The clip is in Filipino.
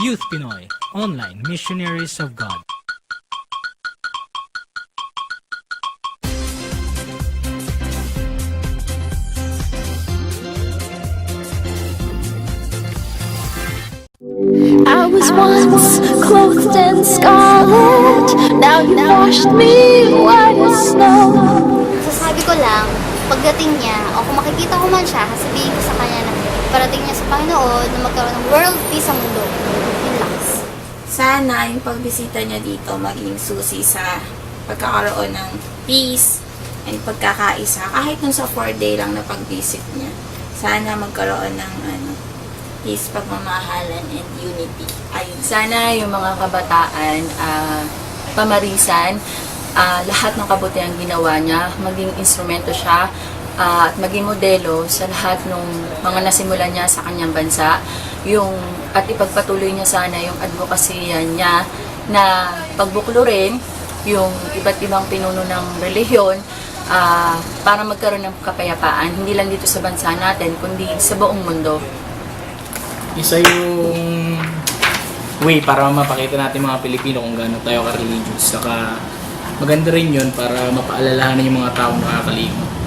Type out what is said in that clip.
Youth Pinoy, online missionaries of God. I was once clothed in scarlet, now you washed me white as snow. Sasabi ko lang, pagdating niya, o kung makikita ko man siya, sasabihin ko sa kanya na parating niya sa Panginoon na magkaroon ng world peace sa mundo. Yun lang. Sana yung pagbisita niya dito maging susi sa pagkakaroon ng peace and pagkakaisa. Kahit nung sa 4-day lang na pag-visit niya. Sana magkaroon ng peace, pagmamahalan, and unity. Ayun. Sana yung mga kabataan, pamarisan, lahat ng kabutihan ginawa niya, maging instrumento siya, at maging modelo sa lahat ng mga nasimulan niya sa kanyang bansa. At ipagpatuloy niya sana yung advokasya niya na pagbuklurin yung iba't ibang pinuno ng relihiyon para magkaroon ng kapayapaan, hindi lang dito sa bansa natin, kundi sa buong mundo. Isa yung way para mapakita natin mga Pilipino kung gaano tayo ka-religious. Saka maganda rin yun para mapaalalahanan yung mga taong nakakalimot.